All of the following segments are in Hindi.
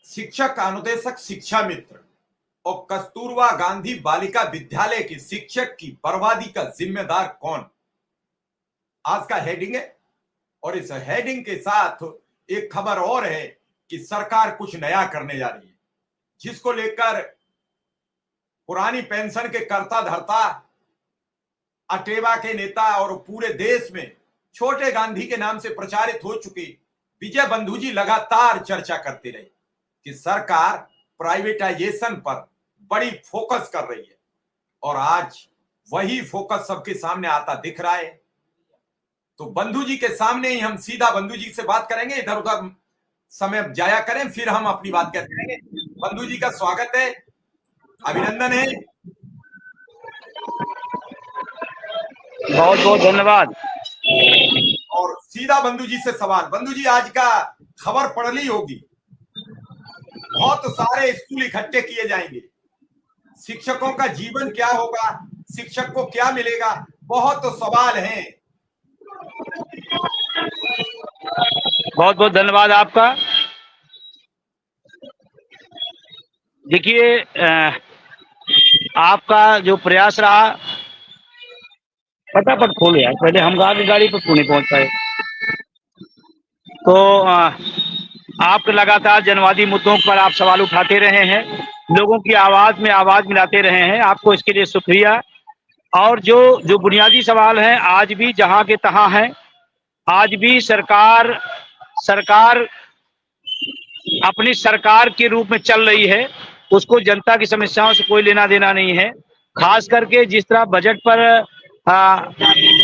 शिक्षक अनुदेशक शिक्षा मित्र और कस्तूरबा गांधी बालिका विद्यालय के शिक्षक की बर्बादी का जिम्मेदार कौन, आज का हेडिंग है। और इस हेडिंग के साथ एक खबर और है कि सरकार कुछ नया करने जा रही है, जिसको लेकर पुरानी पेंशन के कर्ता धर्ता, अटेवा के नेता और पूरे देश में छोटे गांधी के नाम से प्रचारित हो चुके विजय बंधु जी लगातार चर्चा करते रहे कि सरकार प्राइवेटाइजेशन पर बड़ी फोकस कर रही है। और आज वही फोकस सबके सामने आता दिख रहा है। तो बंधु जी के सामने ही हम सीधा बंधु जी से बात करेंगे, इधर उधर समय जाया करें, फिर हम अपनी बात करेंगे। बंधु जी का स्वागत है, अभिनंदन है, बहुत बहुत धन्यवाद। और सीधा बंधु जी से सवाल। बंधु जी, आज का खबर पढ़ ली होगी, बहुत सारे स्कूल इकट्ठे किए जाएंगे, शिक्षकों का जीवन क्या होगा, शिक्षक को क्या मिलेगा, बहुत सवाल हैं। बहुत बहुत धन्यवाद आपका। देखिए, आपका जो प्रयास रहा, फटाफट खोले यार, पहले हम गाड़ी पर क्यों नहीं पहुंच पाए। तो आप लगातार जनवादी मुद्दों पर आप सवाल उठाते रहे हैं, लोगों की आवाज में आवाज मिलाते रहे हैं, आपको इसके लिए शुक्रिया। और जो बुनियादी सवाल हैं आज भी जहां के तहां हैं। आज भी सरकार अपनी सरकार के रूप में चल रही है, उसको जनता की समस्याओं से कोई लेना देना नहीं है। खास करके जिस तरह बजट पर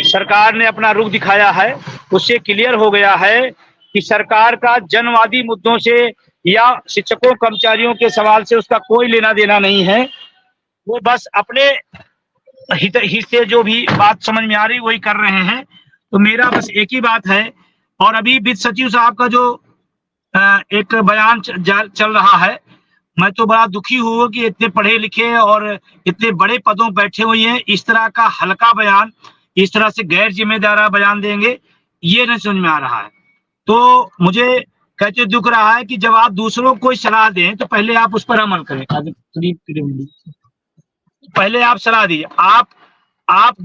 सरकार ने अपना रुख दिखाया है, उससे क्लियर हो गया है कि सरकार का जनवादी मुद्दों से या शिक्षकों कर्मचारियों के सवाल से उसका कोई लेना देना नहीं है। वो बस अपने हित से जो भी बात समझ में आ रही वही कर रहे हैं। तो मेरा बस एक ही बात है, और अभी वित्त सचिव साहब का जो एक बयान चल रहा है, मैं तो बड़ा दुखी हुआ कि इतने पढ़े लिखे और इतने बड़े पदों बैठे हुए हैं, इस तरह का हल्का बयान, इस तरह से गैर जिम्मेदार बयान देंगे, ये नहीं समझ में आ रहा है। तो मुझे कहते दुख रहा है कि जब आप दूसरों को सलाह दें तो पहले आप उस पर अमल करें। पहले आप सलाह दीजिए। आप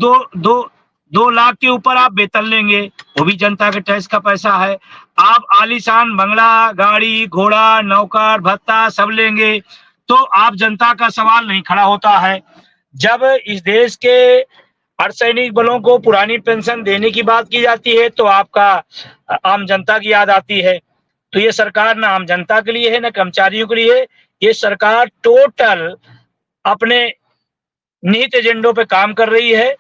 दो लाख के ऊपर आप वेतन लेंगे, वो भी जनता के टैक्स का पैसा है। आप आलीशान बंगला, गाड़ी घोड़ा, नौकर भत्ता सब लेंगे, तो आप जनता का सवाल नहीं खड़ा होता है। जब इस देश के अर्धसैनिक बलों को पुरानी पेंशन देने की बात की जाती है तो आपका आम जनता की याद आती है। तो ये सरकार ना आम जनता के लिए है ना कर्मचारियों के लिए, ये सरकार टोटल अपने निहित एजेंडों पे काम कर रही है।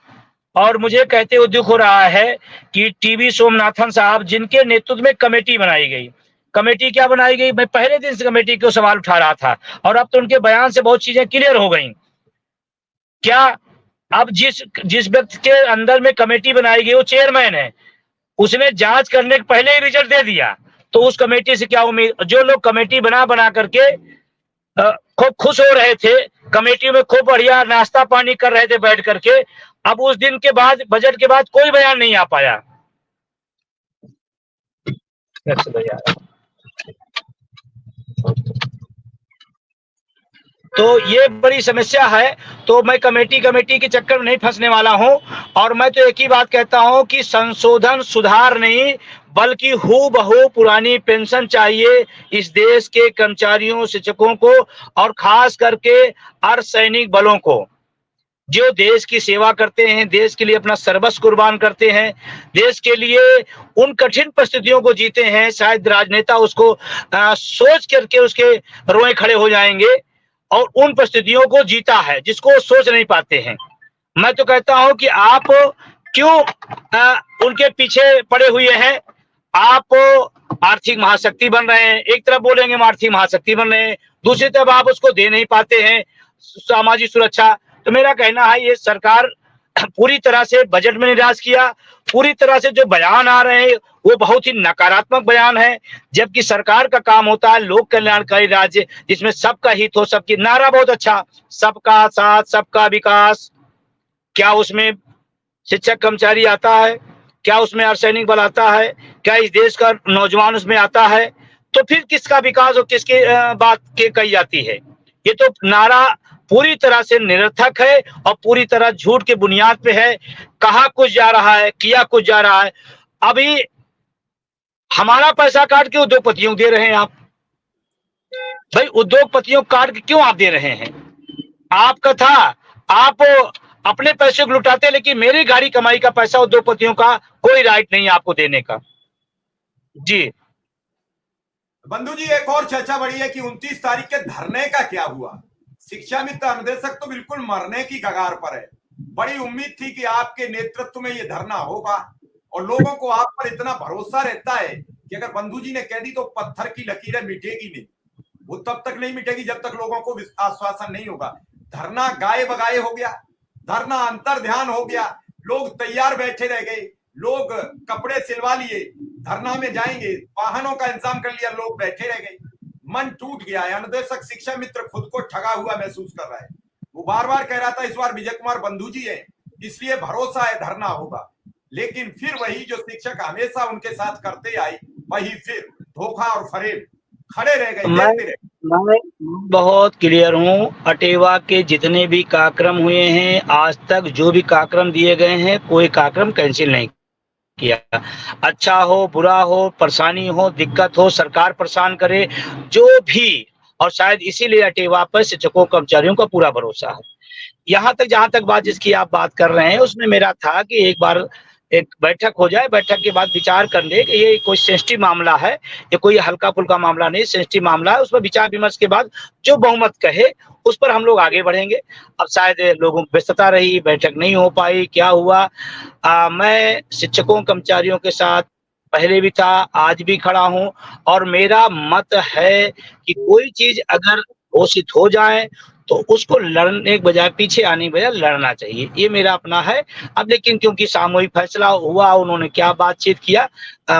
और मुझे कहते हुए दुख हो रहा है कि टीवी सोमनाथन साहब, जिनके नेतृत्व में कमेटी बनाई गई, कमेटी क्या बनाई गई, मैं पहले दिन से कमेटी को सवाल उठा रहा था, और अब तो उनके बयान से बहुत चीजें क्लियर हो गई। क्या अब जिस व्यक्ति के अंदर में कमेटी बनाई गई वो चेयरमैन है, उसने जांच करने के पहले ही रिजल्ट दे दिया, तो उस कमेटी से क्या उम्मीद। जो लोग कमेटी बना करके खूब खुश हो रहे थे, कमेटी में खूब बढ़िया नाश्ता पानी कर रहे थे बैठ करके, अब उस दिन के बाद बजट के बाद कोई बयान नहीं आ पाया। तो ये बड़ी समस्या है। तो मैं कमेटी के चक्कर में नहीं फंसने वाला हूं, और मैं तो एक ही बात कहता हूं कि संशोधन सुधार नहीं, बल्कि हूबहू पुरानी पेंशन चाहिए इस देश के कर्मचारियों शिक्षकों को, और खास करके अर्धसैनिक बलों को, जो देश की सेवा करते हैं, देश के लिए अपना सर्वस्व कुर्बान करते हैं, देश के लिए उन कठिन परिस्थितियों को जीते हैं। शायद राजनेता उसको सोच करके उसके रोए खड़े हो जाएंगे, और उन परिस्थितियों को जीता है जिसको सोच नहीं पाते हैं। मैं तो कहता हूं कि आप क्यों उनके पीछे पड़े हुए हैं। आप आर्थिक महाशक्ति बन रहे हैं, एक तरफ बोलेंगे हम आर्थिक महाशक्ति बन रहे हैं, दूसरी तरफ आप उसको दे नहीं पाते हैं सामाजिक सुरक्षा। तो मेरा कहना है ये सरकार पूरी तरह से बजट में निराश किया, पूरी तरह से जो बयान आ रहे हैं वो बहुत ही नकारात्मक बयान है, जबकि सरकार का काम होता है लोक कल्याणकारी राज्य जिसमें सबका हित हो, सबकी। नारा बहुत अच्छा, सबका साथ सबका विकास, क्या उसमें शिक्षक कर्मचारी आता है? क्या उसमें अर्धसैनिक बल आता है? क्या इस देश का नौजवान उसमें आता है? तो फिर किसका विकास और किसके बात के कही जाती है? ये तो नारा पूरी तरह से निरर्थक है और पूरी तरह झूठ के बुनियाद पे है। कहा कुछ जा रहा है, किया कुछ जा रहा है। अभी हमारा पैसा काट के उद्योगपतियों को दे रहे हैं आप। भाई उद्योगपतियों को काट के क्यों आप दे रहे हैं? आपका था, आप अपने पैसे को लुटाते, लेकिन मेरी गाड़ी कमाई का पैसा उद्योगपतियों का कोई राइट नहीं है आपको देने का। जी बंधु जी, एक और चर्चा बढ़ी है कि 29 तारीख के धरने का क्या हुआ। शिक्षा मित्र अनुदेशक तो बिल्कुल मरने की कगार पर है। बड़ी उम्मीद थी कि आपके नेतृत्व में ये धरना होगा और लोगों को आप पर इतना भरोसा रहता है कि अगर बंधु जी ने कह दी तो पत्थर की लकीरें मिटेगी नहीं। वो तब तक नहीं मिटेगी जब तक लोगों को आश्वासन नहीं होगा। धरना गाये बगाए हो गया, धरना अंतर ध्यान हो गया, लोग तैयार बैठे रह गए, लोग कपड़े सिलवा लिए, धरना में जाएंगे, वाहनों का इंतजाम कर लिया, लोग बैठे रह गए। मन टूट गया है। अनुदेशक शिक्षा मित्र खुद को ठगा हुआ महसूस कर रहा है। वो बार बार कह रहा था इस बार विजय कुमार बंधु जी है, इसलिए भरोसा है धरना होगा, लेकिन फिर वही जो शिक्षक हमेशा उनके साथ करते आए, वही फिर धोखा और फरेब, खड़े रह गए, देखते रहे। मैं बहुत क्लियर हूँ। अटेवा के जितने भी कार्यक्रम हुए हैं आज तक, जो भी कार्यक्रम दिए गए हैं, कोई कार्यक्रम कैंसिल नहीं किया। अच्छा हो, बुरा हो, परेशानी हो, दिक्कत हो, सरकार परेशान करे, जो भी, और शायद इसीलिए अटेवा पर शिक्षकों कर्मचारियों का पूरा भरोसा है। यहाँ तक जहां तक बात जिसकी आप बात कर रहे हैं, उसमें मेरा था कि एक बार एक बैठक हो जाए, बैठक के बाद विचार कर ले कि ये कोई सेंसिटिव मामला है, ये कोई हल्का फुल्का मामला नहीं, सेंसिटिव मामला है। उस पर विचार विमर्श के बाद जो बहुमत कहे उस पर हम लोग आगे बढ़ेंगे। अब शायद लोगों की व्यस्तता रही, बैठक नहीं हो पाई, क्या हुआ। मैं शिक्षकों कर्मचारियों के साथ पहले भी था, आज भी खड़ा हूं, और मेरा मत है कि कोई चीज अगर घोषित हो जाए तो उसको लड़ने के बजाय, पीछे आने के बजाय लड़ना चाहिए। ये मेरा अपना है। अब लेकिन क्योंकि सामूहिक फैसला हुआ, उन्होंने क्या बातचीत किया,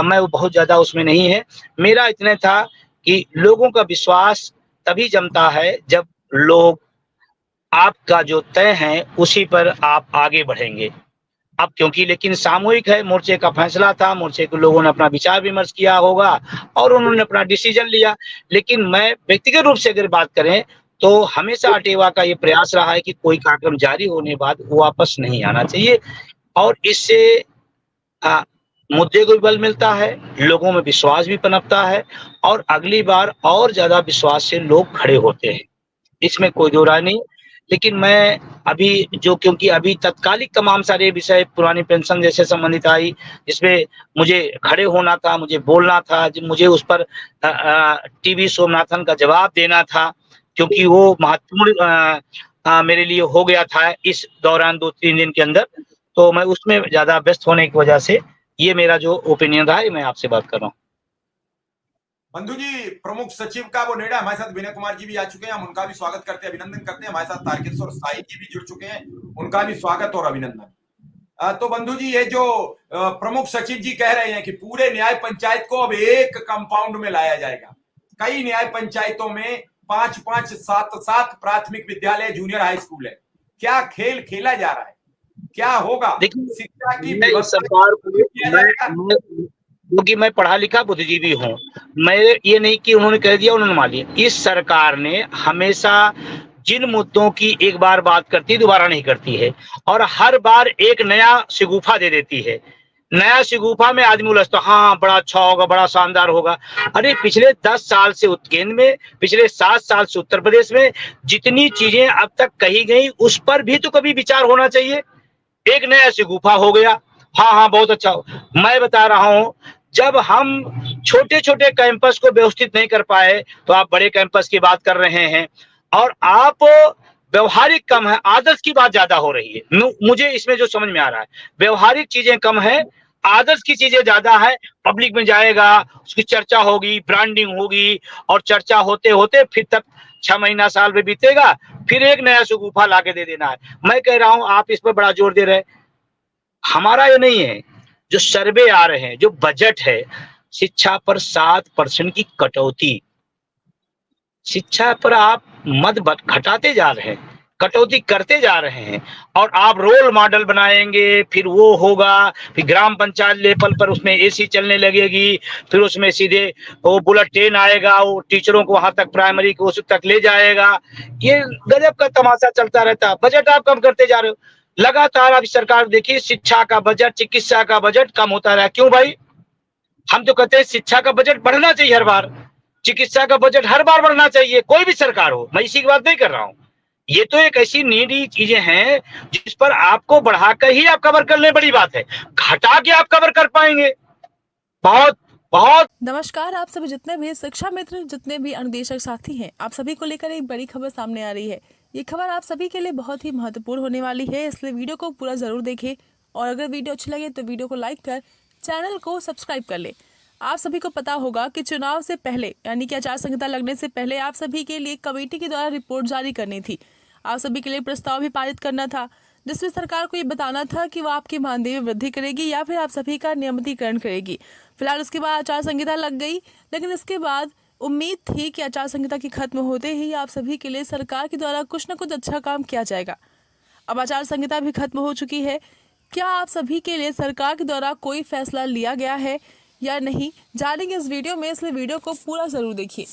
मैं वो बहुत ज्यादा उसमें नहीं है। मेरा इतना था कि लोगों का विश्वास तभी जमता है जब लोग आपका जो तय है उसी पर आप आगे बढ़ेंगे। अब क्योंकि लेकिन सामूहिक है, मोर्चे का फैसला था, मोर्चे के लोगों ने अपना विचार विमर्श किया होगा और उन्होंने अपना डिसीजन लिया। लेकिन मैं व्यक्तिगत रूप से अगर बात करें तो हमेशा अटेवा का ये प्रयास रहा है कि कोई कार्यक्रम जारी होने बाद वो वापस नहीं आना चाहिए, और इससे मुद्दे को भी बल मिलता है, लोगों में विश्वास भी पनपता है, और अगली बार और ज्यादा विश्वास से लोग खड़े होते हैं, इसमें कोई दो राय नहीं। लेकिन मैं अभी जो, क्योंकि अभी तत्कालिक तमाम सारे विषय पुरानी पेंशन जैसे संबंधित आई, जिसमें मुझे खड़े होना था, मुझे बोलना था, मुझे उस पर टीवी सोमनाथन का जवाब देना था, क्योंकि वो महत्वपूर्ण मेरे लिए हो गया था इस दौरान 2-3 दिन के अंदर। तो मैं उसमें ज्यादा व्यस्त होने की वजह से ये मेरा जो ओपिनियन रहा है, मैं आपसे बात कर रहा हूँ। बंधु जी, प्रमुख सचिव का वो निर्णय, हमारे साथ विनय कुमार जी भी आ चुके हैं, हम उनका भी स्वागत करते हैं, अभिनंदन करते हैं। हमारे साथ तारकेश्वर साई जी भी जुड़ चुके हैं, उनका भी स्वागत और अभिनंदन। तो बंधु जी, ये जो प्रमुख सचिव जी कह रहे हैं कि पूरे न्याय पंचायत को अब एक कंपाउंड में लाया जाएगा। कई न्याय पंचायतों में 5-5, 7-7 प्राथमिक विद्यालय, जूनियर हाई स्कूल है। क्या खेल खेला जा रहा है, क्या होगा? शिक्षा की व्यवस्था, क्योंकि मैं पढ़ा लिखा बुद्धिजीवी हूँ, मैं ये नहीं कि उन्होंने कह दिया उन्होंने मान लिया। इस सरकार ने हमेशा जिन मुद्दों की एक बार बात करती है, दोबारा नहीं करती है, और हर बार एक नया शिगुफा दे देती है। नया शिगुफा में आदमी उलझता, हाँ बड़ा अच्छा होगा, बड़ा शानदार होगा। अरे पिछले 10 साल से केंद्र में, पिछले 7 साल से उत्तर प्रदेश में जितनी चीजें अब तक कही गई, उस पर भी तो कभी विचार होना चाहिए। एक नया शिगुफा हो गया, हाँ बहुत अच्छा। मैं बता रहा हूं, जब हम छोटे छोटे कैंपस को व्यवस्थित नहीं कर पाए तो आप बड़े कैंपस की बात कर रहे हैं, और आप व्यवहारिक कम है, आदर्श की बात ज्यादा हो रही है। मुझे इसमें जो समझ में आ रहा है, व्यवहारिक चीजें कम है, आदर्श की चीजें ज्यादा है। पब्लिक में जाएगा, उसकी चर्चा होगी, ब्रांडिंग होगी, और चर्चा होते होते फिर तक 6 महीना साल में बीतेगा, फिर एक नया शिगुफा लाके दे देना है। मैं कह रहा हूं, आप इस पर बड़ा जोर दे रहे हैं। हमारा ये नहीं है, जो सर्वे आ रहे हैं, जो बजट है, शिक्षा पर 7% की कटौती, शिक्षा पर आप मद घटाते जा रहे हैं। कटौती करते जा रहे हैं और आप रोल मॉडल बनाएंगे, फिर वो होगा, फिर ग्राम पंचायत लेवल पर उसमें एसी चलने लगेगी, फिर उसमें सीधे वो बुलेट ट्रेन आएगा, वो टीचरों को वहां तक प्राइमरी को उस तक ले जाएगा। ये गजब का तमाशा चलता रहता है। बजट आप कम करते जा रहे हो लगातार। अभी सरकार देखिए, शिक्षा का बजट, चिकित्सा का बजट कम होता रहा। क्यों भाई? हम तो कहते हैं शिक्षा का बजट बढ़ना चाहिए हर बार, चिकित्सा का बजट हर बार बढ़ना चाहिए, कोई भी सरकार हो। मैं इसी की बात नहीं कर रहा हूं। ये तो एक ऐसी नीडी चीजें हैं जिस पर आपको बढ़ाकर ही आप कवर कर ले, बड़ी बात है। घटा के आप कवर कर पाएंगे? बहुत बहुत। नमस्कार, आप सभी जितने भी शिक्षा मित्र, जितने भी अनुदेशक साथी हैं, आप सभी को लेकर एक बड़ी खबर सामने आ रही है। ये खबर आप सभी के लिए बहुत ही महत्वपूर्ण होने वाली है, इसलिए वीडियो को पूरा जरूर देखें और अगर वीडियो अच्छी लगे तो वीडियो को लाइक कर चैनल को सब्सक्राइब कर ले। आप सभी को पता होगा कि चुनाव से पहले यानी कि आचार संहिता लगने से पहले आप सभी के लिए कमेटी के द्वारा रिपोर्ट जारी करनी थी। आप सभी के लिए प्रस्ताव भी पारित करना था, जिसमें सरकार को ये बताना था कि वो आपके मानदेय में वृद्धि करेगी या फिर आप सभी का नियमितीकरण करेगी। फिलहाल उसके बाद आचार संहिता लग गई, लेकिन इसके बाद उम्मीद थी कि आचार संहिता की खत्म होते ही आप सभी के लिए सरकार के द्वारा कुछ न कुछ अच्छा काम किया जाएगा। अब आचार संहिता भी खत्म हो चुकी है। क्या आप सभी के लिए सरकार के द्वारा कोई फैसला लिया गया है या नहीं, जानेंगे इस वीडियो में, इसलिए वीडियो को पूरा जरूर देखिए।